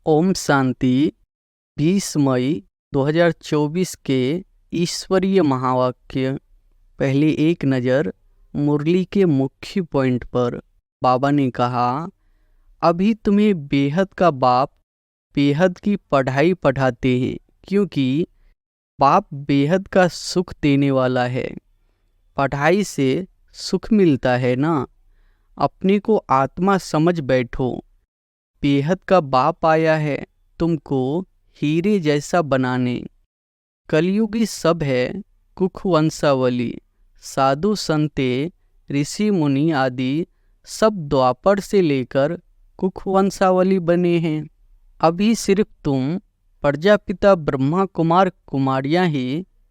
ओम शांति। 20 मई 2024 के ईश्वरीय महावाक्य। पहले एक नज़र मुरली के मुख्य पॉइंट पर। बाबा ने कहा, अभी तुम्हें बेहद का बाप बेहद की पढ़ाई पढ़ाते हैं, क्योंकि बाप बेहद का सुख देने वाला है। पढ़ाई से सुख मिलता है ना। अपने को आत्मा समझ बैठो। बेहद का बाप आया है तुमको हीरे जैसा बनाने। कलयुगी सब है कुख वंशावली। साधु संते ऋषि मुनि आदि सब द्वापर से लेकर कुख वंशावली बने हैं। अभी सिर्फ तुम प्रजापिता ब्रह्मा कुमार कुमारियां ही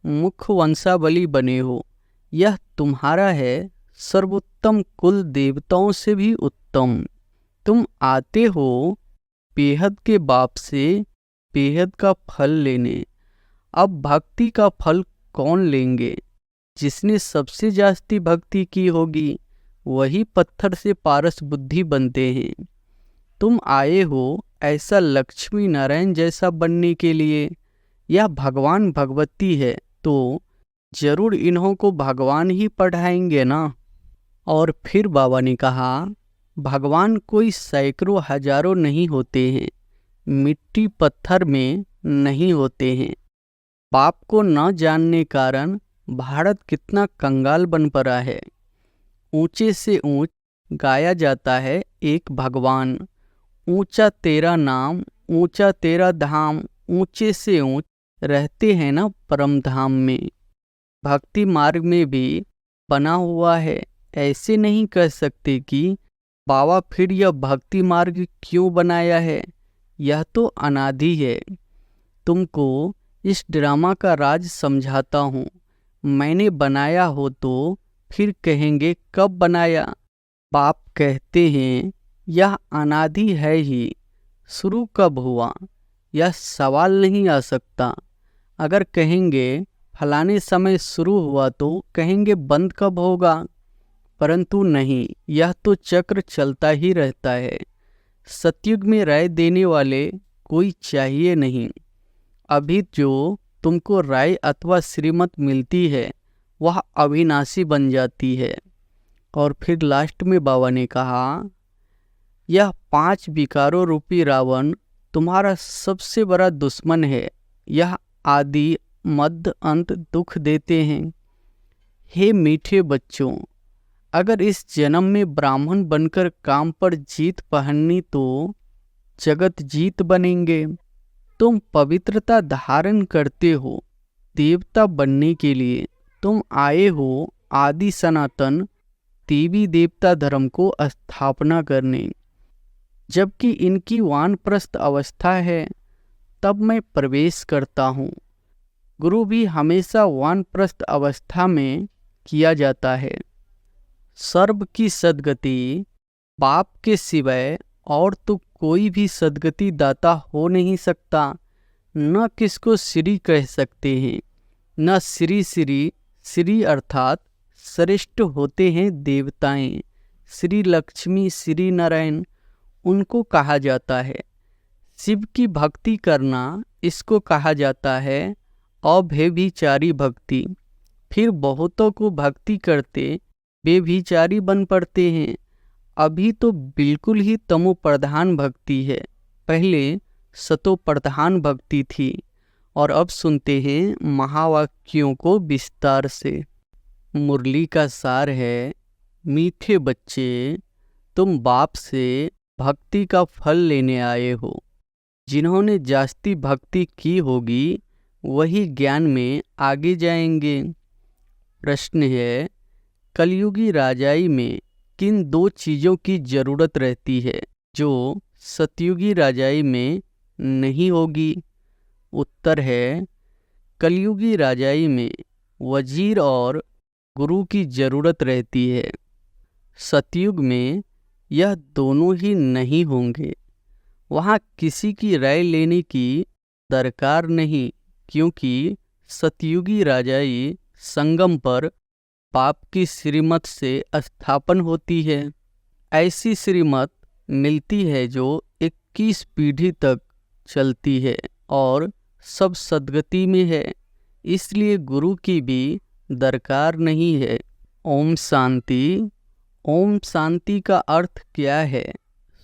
मुख वंशावली बने हो। यह तुम्हारा है सर्वोत्तम कुल देवताओं से भी उत्तम। तुम आते हो बेहद के बाप से बेहद का फल लेने। अब भक्ति का फल कौन लेंगे? जिसने सबसे जास्ती भक्ति की होगी वही पत्थर से पारस बुद्धि बनते हैं। तुम आए हो ऐसा लक्ष्मी नारायण जैसा बनने के लिए। यह भगवान भगवती है तो जरूर इन्हों को भगवान ही पढ़ाएंगे ना। और फिर बाबा ने कहा, भगवान कोई सैकड़ों हजारों नहीं होते हैं, मिट्टी पत्थर में नहीं होते हैं। बाप को न जानने कारण भारत कितना कंगाल बन पड़ा है। ऊंचे से ऊंच गाया जाता है एक भगवान। ऊंचा तेरा नाम, ऊंचा तेरा धाम। ऊंचे से ऊंच रहते हैं ना परम धाम में। भक्ति मार्ग में भी बना हुआ है। ऐसे नहीं कह सकते कि बाबा फिर यह भक्ति मार्ग क्यों बनाया है। यह तो अनादि है। तुमको इस ड्रामा का राज समझाता हूँ। मैंने बनाया हो तो फिर कहेंगे कब बनाया। बाप कहते हैं यह अनादि है ही। शुरू कब हुआ यह सवाल नहीं आ सकता। अगर कहेंगे फलाने समय शुरू हुआ तो कहेंगे बंद कब होगा। परंतु नहीं, यह तो चक्र चलता ही रहता है। सतयुग में राय देने वाले कोई चाहिए नहीं। अभी जो तुमको राय अथवा श्रीमत मिलती है वह अविनाशी बन जाती है। और फिर लास्ट में बाबा ने कहा, यह 5 विकारों रूपी रावण तुम्हारा सबसे बड़ा दुश्मन है। यह आदि मध्य अंत दुख देते हैं। हे मीठे बच्चों, अगर इस जन्म में ब्राह्मण बनकर काम पर जीत पहननी तो जगत जीत बनेंगे। तुम पवित्रता धारण करते हो देवता बनने के लिए। तुम आए हो आदि सनातन देवी देवता धर्म को स्थापना करने। जबकि इनकी वानप्रस्थ अवस्था है तब मैं प्रवेश करता हूँ। गुरु भी हमेशा वानप्रस्थ अवस्था में किया जाता है। सर्व की सद्गति बाप के सिवाय और तो कोई भी सद्गति दाता हो नहीं सकता। न किसको श्री कह सकते हैं, न श्री श्री। श्री अर्थात श्रेष्ठ होते हैं देवताएं। श्री लक्ष्मी श्री नारायण उनको कहा जाता है। शिव की भक्ति करना इसको कहा जाता है अव्यभिचारी भक्ति। फिर बहुतों को भक्ति करते बेभिचारी बन पड़ते हैं। अभी तो बिल्कुल ही तमो प्रधान भक्ति है। पहले सतो प्रधान भक्ति थी। और अब सुनते हैं महावाक्यों को विस्तार से। मुरली का सार है, मीठे बच्चे, तुम बाप से भक्ति का फल लेने आए हो। जिन्होंने जास्ती भक्ति की होगी वही ज्ञान में आगे जाएंगे। प्रश्न है, कलयुगी राजाई में किन 2 चीज़ों की जरूरत रहती है जो सतयुगी राजाई में नहीं होगी? उत्तर है, कलयुगी राजाई में वजीर और गुरु की जरूरत रहती है। सतयुग में यह दोनों ही नहीं होंगे। वहाँ किसी की राय लेने की दरकार नहीं, क्योंकि सतयुगी राजाई संगम पर बाप की श्रीमत से स्थापन होती है। ऐसी श्रीमत मिलती है जो 21 पीढ़ी तक चलती है और सब सद्गति में है, इसलिए गुरु की भी दरकार नहीं है। ओम शांति। ओम शांति का अर्थ क्या है?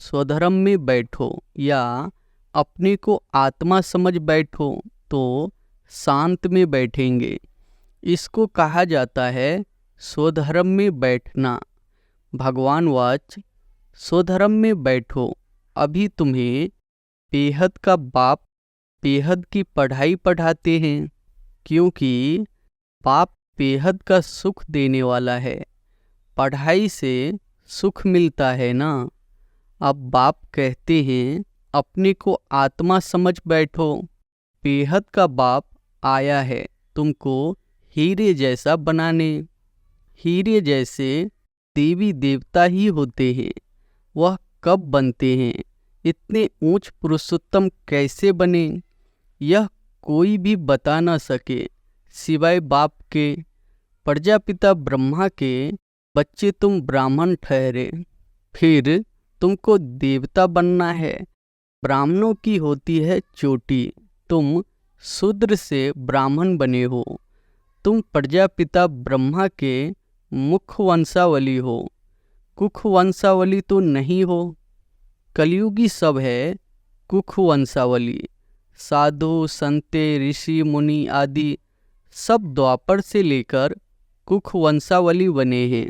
स्वधर्म में बैठो या अपने को आत्मा समझ बैठो तो शांत में बैठेंगे। इसको कहा जाता है स्वधर्म में बैठना। भगवान वाच, स्वधर्म में बैठो। अभी तुम्हें बेहद का बाप बेहद की पढ़ाई पढ़ाते हैं, क्योंकि बाप बेहद का सुख देने वाला है। पढ़ाई से सुख मिलता है ना। अब बाप कहते हैं अपने को आत्मा समझ बैठो। बेहद का बाप आया है तुमको हीरे जैसा बनाने। हीरे जैसे देवी देवता ही होते हैं। वह कब बनते हैं? इतने ऊंच पुरुषोत्तम कैसे बने? यह कोई भी बता न सके सिवाय बाप के। प्रजापिता ब्रह्मा के बच्चे तुम ब्राह्मण ठहरे, फिर तुमको देवता बनना है। ब्राह्मणों की होती है चोटी, तुम शूद्र से ब्राह्मण बने हो। तुम प्रजापिता ब्रह्मा के मुख वंशावली हो, कुख वंशावली तो नहीं हो। कलयुगी सब है कुख वंशावली। साधु संते ऋषि मुनि आदि सब द्वापर से लेकर कुख वंशावली बने हैं।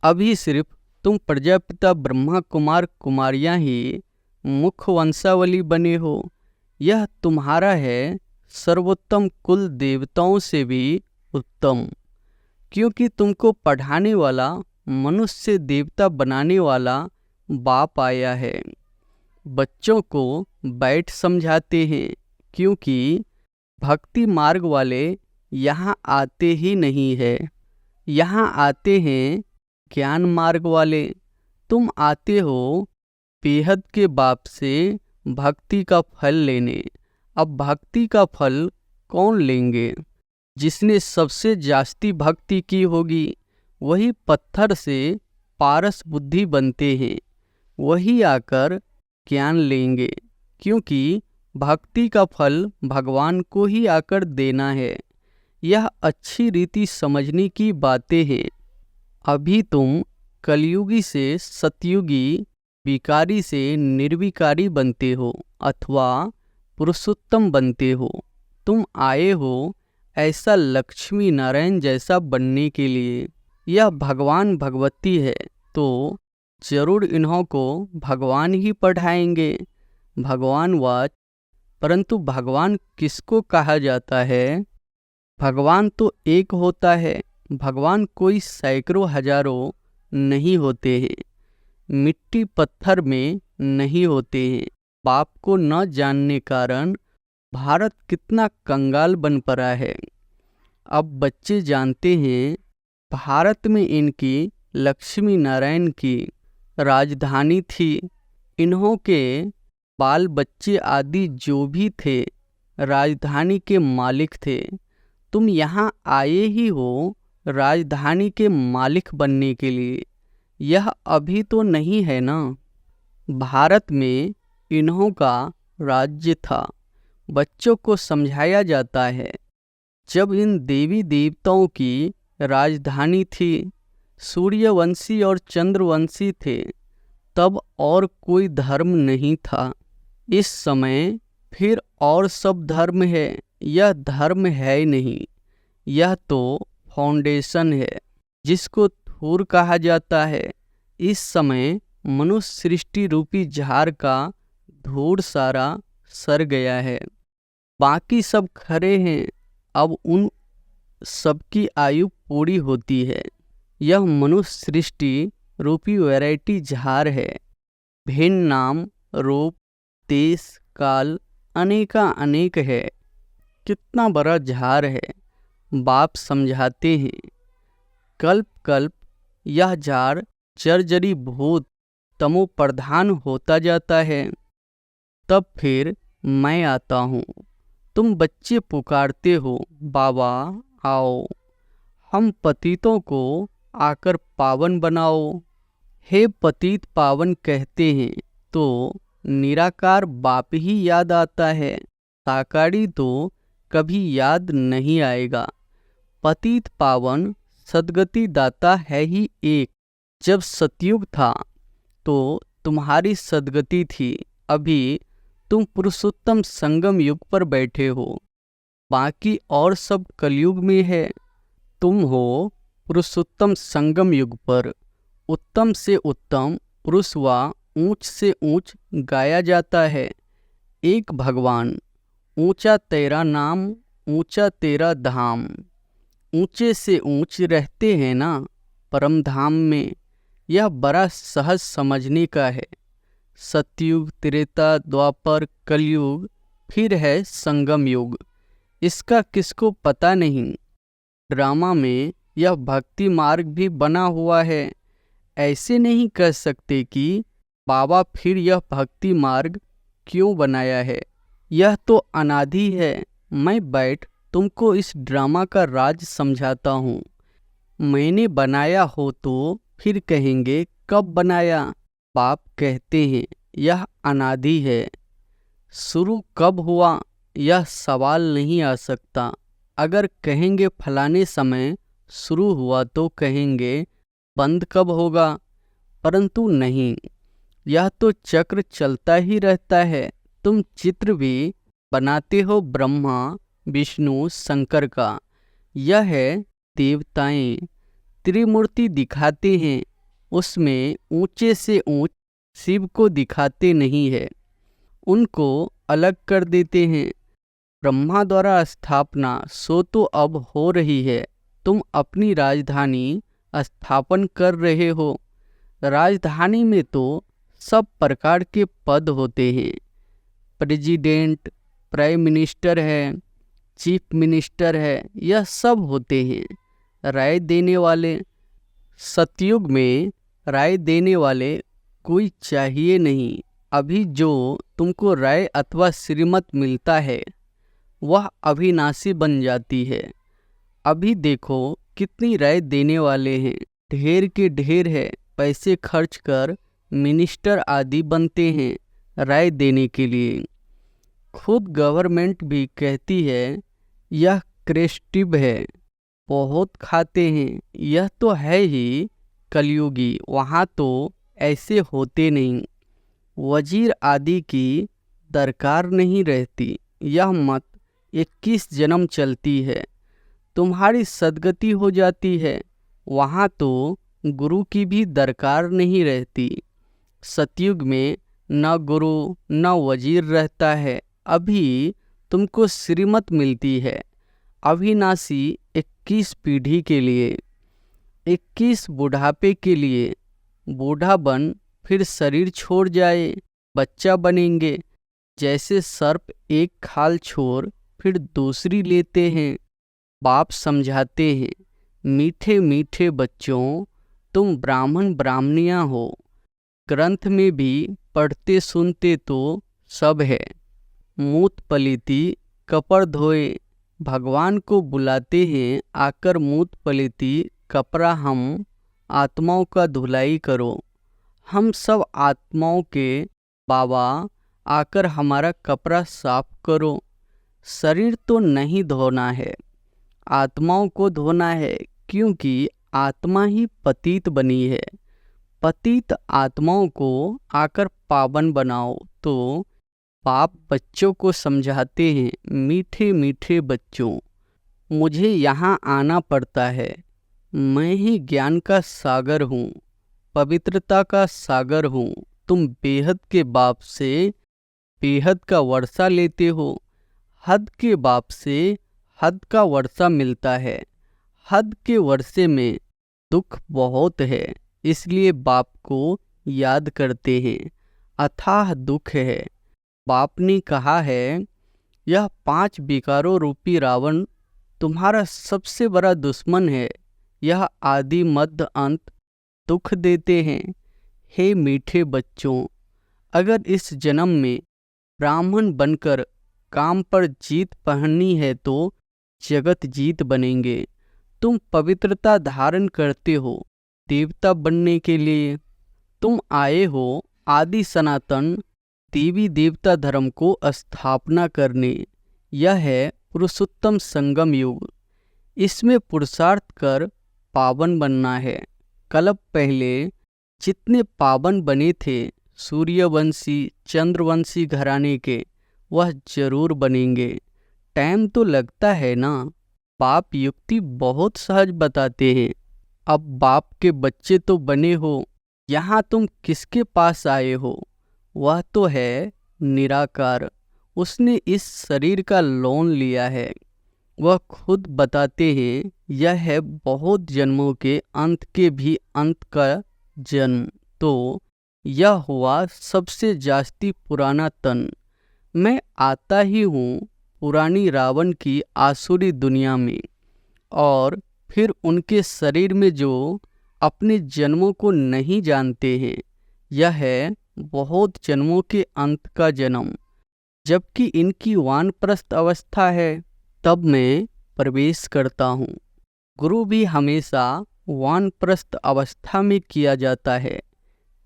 अभी सिर्फ तुम प्रजापिता ब्रह्मा कुमार कुमारियां ही मुख वंशावली बने हो। यह तुम्हारा है सर्वोत्तम कुल देवताओं से भी उत्तम, क्योंकि तुमको पढ़ाने वाला मनुष्य देवता बनाने वाला बाप आया है। बच्चों को बैठ समझाते हैं, क्योंकि भक्ति मार्ग वाले यहाँ आते ही नहीं है। यहाँ आते हैं ज्ञान मार्ग वाले। तुम आते हो बेहद के बाप से भक्ति का फल लेने। अब भक्ति का फल कौन लेंगे? जिसने सबसे जास्ती भक्ति की होगी वही पत्थर से पारस बुद्धि बनते हैं। वही आकर ज्ञान लेंगे, क्योंकि भक्ति का फल भगवान को ही आकर देना है। यह अच्छी रीति समझने की बातें हैं। अभी तुम कलयुगी से सतयुगी, विकारी से निर्विकारी बनते हो अथवा पुरुषोत्तम बनते हो। तुम आए हो ऐसा लक्ष्मी नारायण जैसा बनने के लिए। यह भगवान भगवती है तो जरूर इन्हों को भगवान ही पढ़ाएंगे। भगवान वाच, परंतु भगवान किसको कहा जाता है? भगवान तो एक होता है। भगवान कोई सैकड़ों हजारों नहीं होते हैं, मिट्टी पत्थर में नहीं होते हैं। बाप को न जानने कारण भारत कितना कंगाल बन पड़ा है। अब बच्चे जानते हैं भारत में इनकी लक्ष्मी नारायण की राजधानी थी। इन्हों के बाल बच्चे आदि जो भी थे राजधानी के मालिक थे। तुम यहाँ आए ही हो राजधानी के मालिक बनने के लिए। यह अभी तो नहीं है ना। भारत में इन्हों का राज्य था। बच्चों को समझाया जाता है जब इन देवी देवताओं की राजधानी थी, सूर्यवंशी और चंद्रवंशी थे, तब और कोई धर्म नहीं था। इस समय फिर और सब धर्म है। यह धर्म है नहीं, यह तो फाउंडेशन है जिसको धूर कहा जाता है। इस समय मनुष्य सृष्टि रूपी झाड़ का धूर सारा सर गया है, बाकी सब खरे हैं। अब उन सबकी आयु पूरी होती है। यह मनुष्य सृष्टि रूपी वैरायटी झाड़ है। भिन्न नाम रूप देश काल अनेका अनेक है। कितना बड़ा झाड़ है। बाप समझाते हैं कल्प कल्प यह झाड़ जर्जरी भूत तमो प्रधान होता जाता है। तब फिर मैं आता हूँ। तुम बच्चे पुकारते हो बाबा आओ, हम पतितों को आकर पावन बनाओ। हे पतित पावन कहते हैं तो निराकार बाप ही याद आता है, साकारी तो कभी याद नहीं आएगा। पतित पावन सद्गति दाता है ही एक। जब सतयुग था तो तुम्हारी सद्गति थी, अभी तुम पुरुषोत्तम संगम युग पर बैठे हो, बाकी और सब कलयुग में है। तुम हो पुरुषोत्तम संगम युग पर। उत्तम से उत्तम पुरुष व ऊंच से ऊंच गाया जाता है। एक भगवान, ऊंचा तेरा नाम, ऊंचा तेरा धाम। ऊंचे से ऊंच रहते हैं ना परम धाम में, यह बड़ा सहज समझने का है। सतयुग, त्रेता, द्वापर, कलयुग, फिर है संगम युग। इसका किसको पता नहीं। ड्रामा में यह भक्ति मार्ग भी बना हुआ है। ऐसे नहीं कह सकते कि बाबा फिर यह भक्ति मार्ग क्यों बनाया है, यह तो अनादि है। मैं बैठ तुमको इस ड्रामा का राज समझाता हूँ। मैंने बनाया हो तो फिर कहेंगे कब बनाया। बाप कहते हैं यह अनादि है। शुरू कब हुआ यह सवाल नहीं आ सकता। अगर कहेंगे फलाने समय शुरू हुआ तो कहेंगे बंद कब होगा, परंतु नहीं, यह तो चक्र चलता ही रहता है। तुम चित्र भी बनाते हो ब्रह्मा, विष्णु, शंकर का। यह है देवताएं त्रिमूर्ति दिखाते हैं, उसमें ऊंचे से ऊंच शिव को दिखाते नहीं है, उनको अलग कर देते हैं। ब्रह्मा द्वारा स्थापना सो तो अब हो रही है। तुम अपनी राजधानी स्थापन कर रहे हो। राजधानी में तो सब प्रकार के पद होते हैं। प्रेसिडेंट, प्राइम मिनिस्टर है, चीफ मिनिस्टर है, यह सब होते हैं। राय देने वाले, सतयुग में राय देने वाले कोई चाहिए नहीं। अभी जो तुमको राय अथवा श्रीमत मिलता है वह अविनाशी बन जाती है। अभी देखो कितनी राय देने वाले हैं, ढेर के ढेर है। पैसे खर्च कर मिनिस्टर आदि बनते हैं राय देने के लिए। खुद गवर्नमेंट भी कहती है यह क्रेस्टिव है, बहुत खाते हैं। यह तो है ही कलयुगी, वहाँ तो ऐसे होते नहीं। वजीर आदि की दरकार नहीं रहती। यह मत 21 जन्म चलती है, तुम्हारी सद्गति हो जाती है। वहाँ तो गुरु की भी दरकार नहीं रहती। सतयुग में न गुरु न वजीर रहता है। अभी तुमको श्रीमत मिलती है अविनाशी 21 पीढ़ी के लिए, 21 बुढ़ापे के लिए। बूढ़ा बन फिर शरीर छोड़ जाए, बच्चा बनेंगे। जैसे सर्प एक खाल छोड़ फिर दूसरी लेते हैं। बाप समझाते हैं, मीठे मीठे बच्चों, तुम ब्राह्मण ब्राह्मणियाँ हो। ग्रंथ में भी पढ़ते सुनते तो सब है। मूत पलीती कपड़ धोए, भगवान को बुलाते हैं आकर मूत पलीती कपड़ा हम आत्माओं का धुलाई करो। हम सब आत्माओं के बाबा, आकर हमारा कपड़ा साफ करो। शरीर तो नहीं धोना है, आत्माओं को धोना है, क्योंकि आत्मा ही पतित बनी है। पतित आत्माओं को आकर पावन बनाओ। तो बाप बच्चों को समझाते हैं, मीठे मीठे बच्चों, मुझे यहाँ आना पड़ता है। मैं ही ज्ञान का सागर हूँ, पवित्रता का सागर हूँ। तुम बेहद के बाप से बेहद का वर्षा लेते हो। हद के बाप से हद का वर्षा मिलता है। हद के वर्षे में दुख बहुत है, इसलिए बाप को याद करते हैं। अथाह दुख है। बाप ने कहा है यह 5 विकारों रूपी रावण तुम्हारा सबसे बड़ा दुश्मन है। यह आदि मध्य अंत दुख देते हैं। हे मीठे बच्चों, अगर इस जन्म में ब्राह्मण बनकर काम पर जीत पहननी है तो जगत जीत बनेंगे। तुम पवित्रता धारण करते हो देवता बनने के लिए। तुम आए हो आदि सनातन देवी देवता धर्म को स्थापना करने। यह है पुरुषोत्तम संगम युग। इसमें पुरुषार्थ कर पावन बनना है। कल्प पहले जितने पावन बने थे सूर्यवंशी चंद्रवंशी घराने के, वह जरूर बनेंगे। टाइम तो लगता है ना। बाप युक्ति बहुत सहज बताते हैं। अब बाप के बच्चे तो बने हो, यहाँ तुम किसके पास आए हो? वह तो है निराकार। उसने इस शरीर का लोन लिया है। वह खुद बताते हैं यह है बहुत जन्मों के अंत के भी अंत का जन्म। तो यह हुआ सबसे जास्ती पुराना तन। मैं आता ही हूँ पुरानी रावण की आसुरी दुनिया में, और फिर उनके शरीर में जो अपने जन्मों को नहीं जानते हैं, यह है बहुत जन्मों के अंत का जन्म। जबकि इनकी वानप्रस्थ अवस्था है, तब मैं प्रवेश करता हूँ। गुरु भी हमेशा वानप्रस्थ अवस्था में किया जाता है।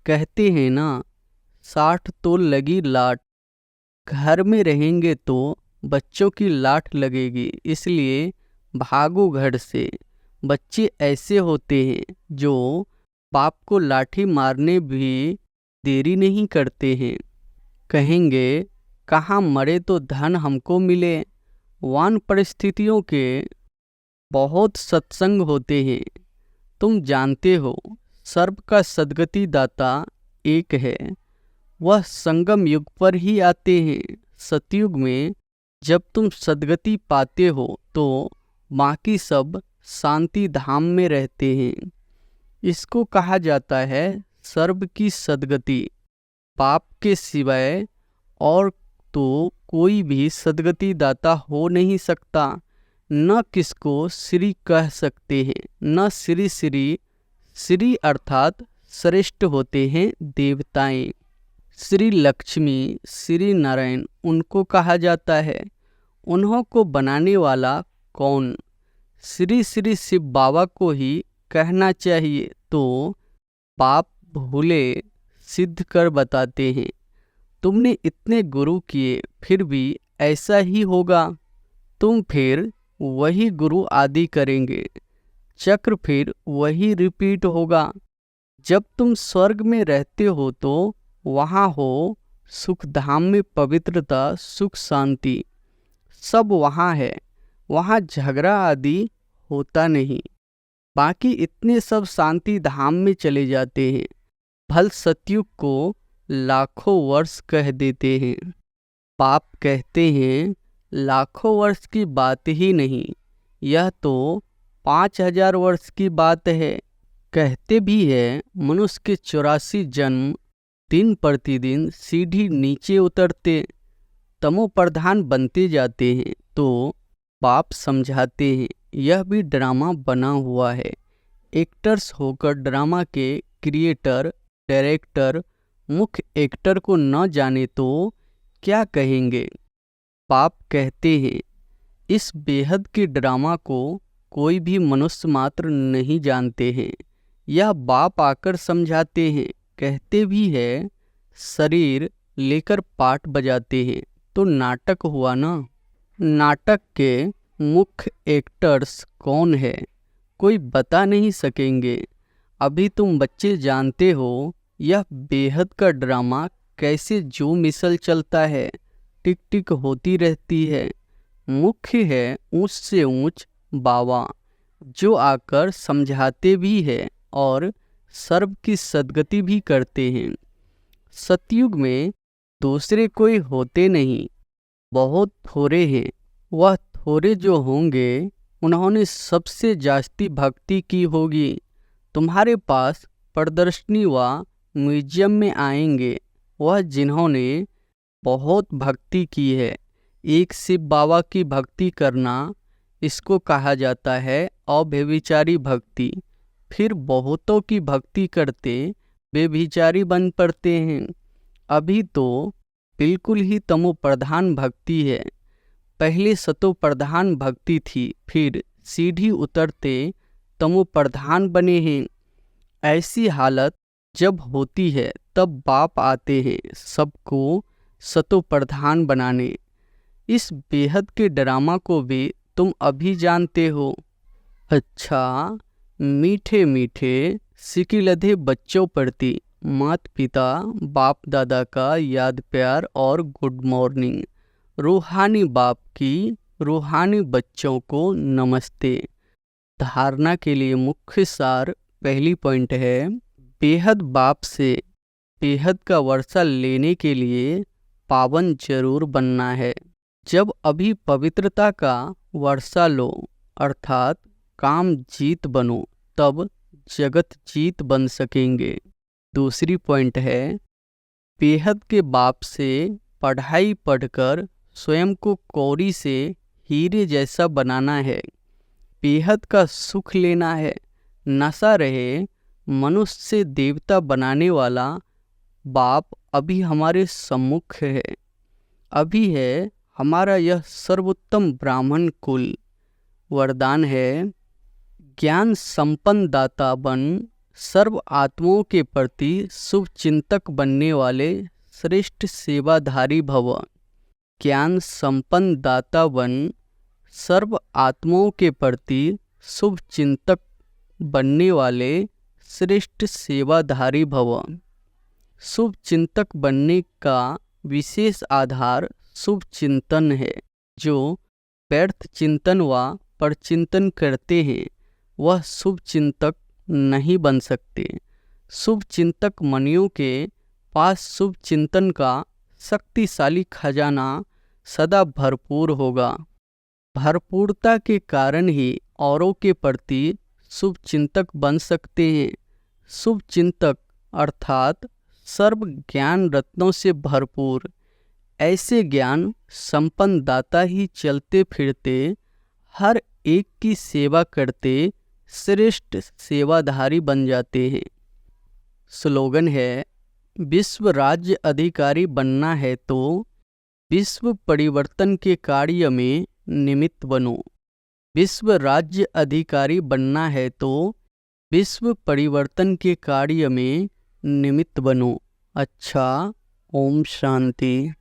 कहते हैं ना, 60 तो लगी लाट। घर में रहेंगे तो बच्चों की लाठ लगेगी, इसलिए भागो घर से। बच्चे ऐसे होते हैं जो बाप को लाठी मारने भी देरी नहीं करते हैं। कहेंगे कहाँ मरे तो धन हमको मिले। वान परिस्थितियों के बहुत सत्संग होते हैं। तुम जानते हो सर्व का सद्गति दाता एक है। वह संगम युग पर ही आते हैं। सतयुग में जब तुम सद्गति पाते हो तो बाकी सब शांति धाम में रहते हैं। इसको कहा जाता है सर्व की सद्गति। पाप के सिवाय और तो कोई भी सद्गति दाता हो नहीं सकता। न किसको श्री कह सकते हैं, न श्री श्री। श्री अर्थात श्रेष्ठ होते हैं देवताएं। श्री लक्ष्मी श्री नारायण उनको कहा जाता है। उन्हों को बनाने वाला कौन? श्री श्री शिव बाबा को ही कहना चाहिए। तो पाप भूले सिद्ध कर बताते हैं। तुमने इतने गुरु किए फिर भी ऐसा ही होगा। तुम फिर वही गुरु आदि करेंगे। चक्र फिर वही रिपीट होगा। जब तुम स्वर्ग में रहते हो तो वहाँ हो सुख धाम में पवित्रता सुख शांति सब वहाँ है। वहाँ झगड़ा आदि होता नहीं। बाकी इतने सब शांति धाम में चले जाते हैं। भल सतयुग को लाखों वर्ष कह देते हैं। पाप कहते हैं लाखों वर्ष की बात ही नहीं, यह तो 5000 वर्ष की बात है। कहते भी है मनुष्य के 84 जन्म दिन प्रतिदिन सीढ़ी नीचे उतरते तमो प्रधान बनते जाते हैं। तो पाप समझाते हैं यह भी ड्रामा बना हुआ है। एक्टर्स होकर ड्रामा के क्रिएटर डायरेक्टर मुख्य एक्टर को न जाने तो क्या कहेंगे। पाप कहते हैं इस बेहद के ड्रामा को कोई भी मनुष्य मात्र नहीं जानते हैं। यह बाप आकर समझाते हैं। कहते भी है शरीर लेकर पाठ बजाते हैं तो नाटक हुआ ना। नाटक के मुख्य एक्टर्स कौन है कोई बता नहीं सकेंगे। अभी तुम बच्चे जानते हो यह बेहद का ड्रामा कैसे जो मिसल चलता है, टिक टिक होती रहती है। मुख्य है ऊंच से ऊंच बाबा जो आकर समझाते भी है और सर्व की सद्गति भी करते हैं। सतयुग में दूसरे कोई होते नहीं, बहुत थोड़े हैं। वह थोड़े जो होंगे उन्होंने सबसे जास्ती भक्ति की होगी। तुम्हारे पास प्रदर्शनी व म्यूजियम में आएंगे वह जिन्होंने बहुत भक्ति की है। एक शिव बाबा की भक्ति करना इसको कहा जाता है अव्यभिचारी भक्ति। फिर बहुतों की भक्ति करते बेभिचारी बन पड़ते हैं। अभी तो बिल्कुल ही तमो प्रधान भक्ति है। पहले सतो प्रधान भक्ति थी, फिर सीढ़ी उतरते तमो प्रधान बने हैं। ऐसी हालत जब होती है तब बाप आते हैं सबको सतो प्रधान बनाने। इस बेहद के ड्रामा को भी तुम अभी जानते हो। अच्छा, मीठे मीठे सिकिलधे बच्चों प्रति माता पिता बाप दादा का याद प्यार और गुड मॉर्निंग। रूहानी बाप की रूहानी बच्चों को नमस्ते। धारणा के लिए मुख्य सार पहली पॉइंट है, बेहद बाप से बेहद का वर्षा लेने के लिए पावन जरूर बनना है। जब अभी पवित्रता का वर्षा लो अर्थात काम जीत बनो, तब जगत जीत बन सकेंगे। दूसरी पॉइंट है, बेहद के बाप से पढ़ाई पढ़कर स्वयं को कौड़ी से हीरे जैसा बनाना है। बेहद का सुख लेना है। नशा रहे मनुष्य से देवता बनाने वाला बाप अभी हमारे सम्मुख है। अभी है हमारा यह सर्वोत्तम ब्राह्मण कुल। वरदान है, ज्ञान संपन्न दाता बन सर्व आत्माओं के प्रति शुभ चिंतक बनने वाले श्रेष्ठ सेवाधारी भव। ज्ञान संपन्न दाता बन सर्व आत्माओं के प्रति शुभ चिंतक बनने वाले श्रेष्ठ सेवाधारी भव। शुभ चिंतक बनने का विशेष आधार शुभ चिंतन है। जो व्यर्थ चिंतन व परचिंतन करते हैं वह शुभ चिंतक नहीं बन सकते। शुभ चिंतक मनियों के पास शुभ चिंतन का शक्तिशाली खजाना सदा भरपूर होगा। भरपूरता के कारण ही औरों के प्रति शुभ चिंतक बन सकते हैं। शुभ चिंतक अर्थात सर्व ज्ञान रत्नों से भरपूर ऐसे ज्ञान संपन्न दाता ही चलते फिरते हर एक की सेवा करते श्रेष्ठ सेवाधारी बन जाते हैं। स्लोगन है, विश्व राज्य अधिकारी बनना है तो विश्व परिवर्तन के कार्य में निमित्त बनो। विश्व राज्य अधिकारी बनना है तो विश्व परिवर्तन के कार्य में निमित्त बनो। अच्छा, ओम शांति।